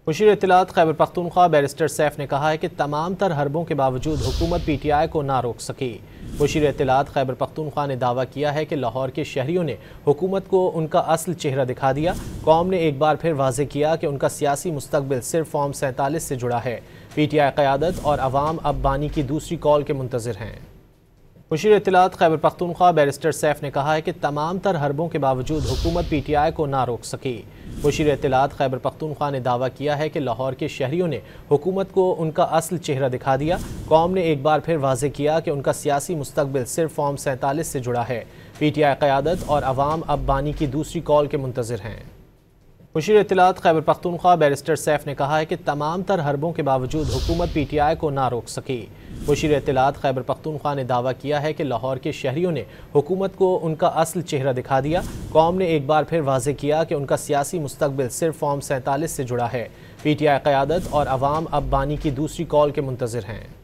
Musheer इत्तलात Khyber Pakhtunkhwa barrister Saif ने कहा है कि तमाम तर हरबों के बावजूद हुकूमत PTI को ना रोक सकी। मुशीर इत्तलात खैबर पख्तूनख्वा ने दावा किया है कि लाहौर के शहरियों ने हुकूमत को उनका असल चेहरा दिखा दिया। कौम ने एक बार फिर वाज़ेह किया कि उनका सियासी मुस्तकबिल सिर्फ फॉर्म 47 से जुड़ा है। PTI क़यादत और अवाम अब बानी की दूसरी कॉल के मुंतज़िर हैं। मुशीर इत्तलात खैबर पख्तूनख्वा बैरिस्टर सैफ ने कहा है कि तमाम तर हरबों के बावजूद हुकूमत PTI को ना रोक सकी। मुशीर इत्तलात खैबर पख्तूनख्वा ने दावा किया है कि लाहौर के शहरियों ने हुकूमत को उनका असल चेहरा दिखा दिया। कौम ने एक बार फिर वाज़ेह किया कि उनका सियासी मुस्तकबिल सिर्फ फॉर्म 47 से जुड़ा है। PTI क़यादत और अवाम अब बानी की दूसरी कॉल के मुंतज़िर हैं। मुशीर इत्तलात खैबर पख्तूनख्वा बैरिस्टर सैफ ने कहा है कि तमाम तर हरबों के बावजूद हुकूमत PTI को ना रोक सकी। मुशीर इत्तलात खैबर पख्तूनख्वा ने दावा किया है कि लाहौर के शहरियों ने हुकूमत को उनका असल चेहरा दिखा दिया। कौम ने एक बार फिर वाज़ेह किया कि उनका सियासी मुस्तकबिल सिर्फ फॉर्म 47 से जुड़ा है। PTI क़यादत और अवाम अब बानी की दूसरी कॉल के मुंतज़िर हैं।